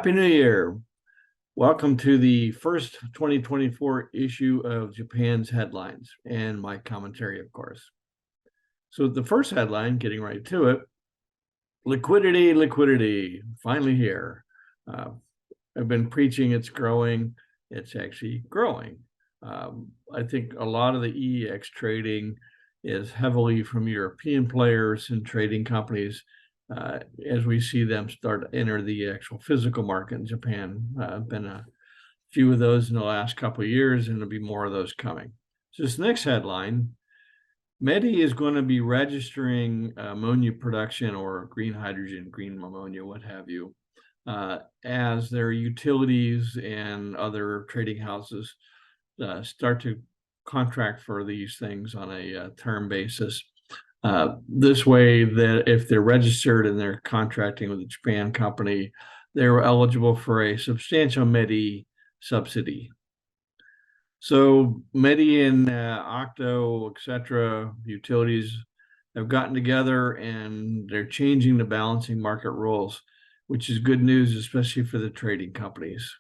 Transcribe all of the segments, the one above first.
Happy New Year. Welcome to the first 2024 issue of Japan's Headlines and my commentary, of course. So the first headline, getting right to it, liquidity, finally here. I've been preaching it's growing. It's actually growing. I think a lot of the EEX trading is heavily from European players and trading companies as we see them start to enter the actual physical market in Japan. Been a few of those in the last couple of years, and there'll be more of those coming. So this next headline, METI is going to be registering ammonia production or green hydrogen, green ammonia, what have you, as their utilities and other trading houses start to contract for these things on a term basis. This way, that if they're registered and they're contracting with a Japan company, they're eligible for a substantial METI subsidy. So METI and Octo, etc., utilities have gotten together and they're changing the balancing market rules, which is good news, especially for the trading companies.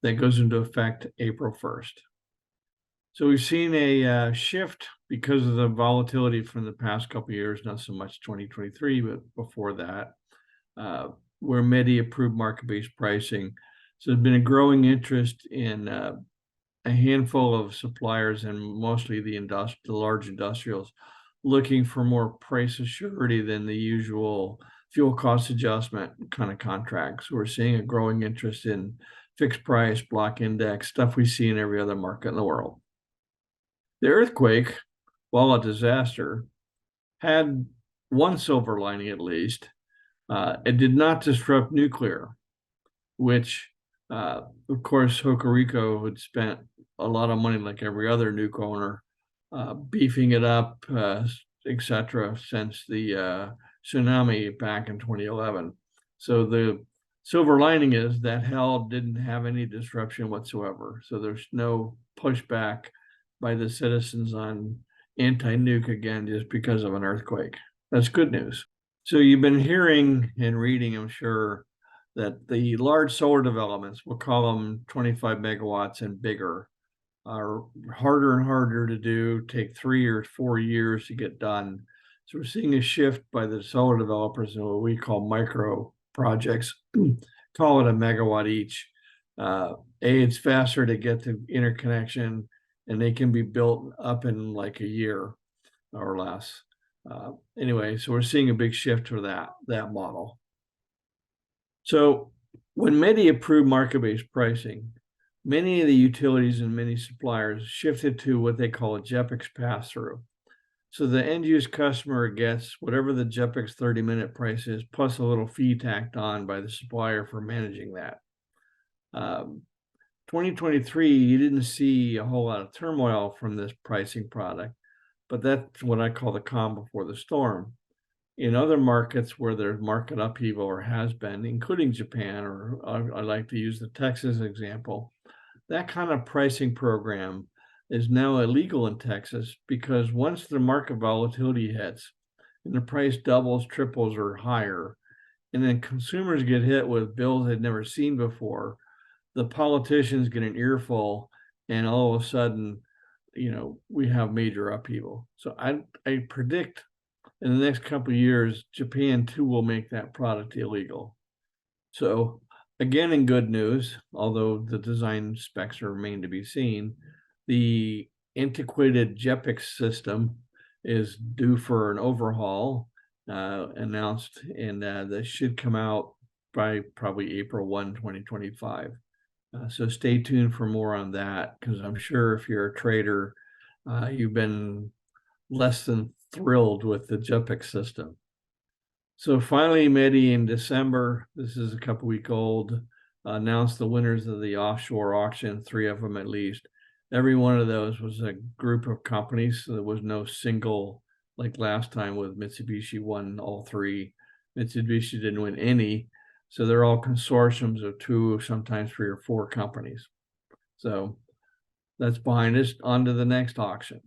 That goes into effect April 1st. So we've seen a shift because of the volatility from the past couple of years, not so much 2023, but before that, where METI approved market-based pricing. So there's been a growing interest in a handful of suppliers and mostly the large industrials looking for more price assurity than the usual fuel cost adjustment kind of contracts. We're seeing a growing interest in fixed price, block index, stuff we see in every other market in the world. The earthquake, while a disaster, had one silver lining at least. It did not disrupt nuclear, which, of course, Hokuriku had spent a lot of money, like every other nuke owner, beefing it up, etc., since the tsunami back in 2011. So the silver lining is that hell didn't have any disruption whatsoever. So there's no pushback by the citizens on anti-nuke again just because of an earthquake. That's good news. So you've been hearing and reading, I'm sure, that the large solar developments, we'll call them 25 megawatts and bigger, are harder and harder to do, take 3 or 4 years to get done. So we're seeing a shift by the solar developers in what we call micro projects, call it a megawatt each. It's faster to get the interconnection, and they can be built up in like a year or less. Anyway, so we're seeing a big shift for that model. So when METI approved market-based pricing, many of the utilities and many suppliers shifted to what they call a JEPEX pass-through. So the end-use customer gets whatever the JEPEX 30-minute price is, plus a little fee tacked on by the supplier for managing that. 2023, you didn't see a whole lot of turmoil from this pricing product, but that's what I call the calm before the storm. In other markets where there's market upheaval or has been, including Japan, or I like to use the Texas example, that kind of pricing program is now illegal in Texas because once the market volatility hits and the price doubles, triples, or higher, and then consumers get hit with bills they'd never seen before, the politicians get an earful, and all of a sudden, we have major upheaval. So I predict in the next couple of years, Japan too will make that product illegal. So again, in good news, although the design specs remain to be seen, the antiquated JEPEX system is due for an overhaul, announced, and that should come out by probably April 1, 2025. So stay tuned for more on that, because I'm sure if you're a trader, you've been less than thrilled with the JEPEX system. So finally, METI in December, this is a couple week old, announced the winners of the offshore auction, 3 of them at least. Every one of those was a group of companies. So there was no single, like last time with Mitsubishi won all 3. Mitsubishi didn't win any. So they're all consortiums of 2, sometimes 3 or 4 companies. So that's behind us. On to the next auction.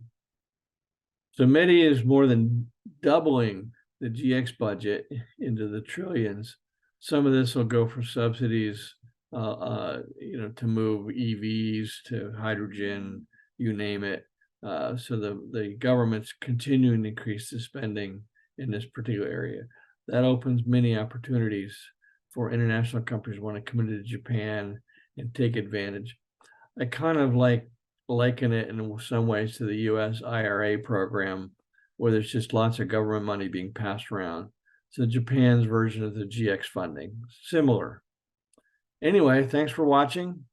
So METI is more than doubling the GX budget into the trillions Some of this will go for subsidies, to move EVs to hydrogen, you name it. So the government's continuing to increase the spending in this particular area. That opens many opportunities for international companies who want to come into Japan and take advantage. I kind of liken it in some ways to the US IRA program, where there's just lots of government money being passed around. So Japan's version of the GX funding, similar. Anyway, thanks for watching.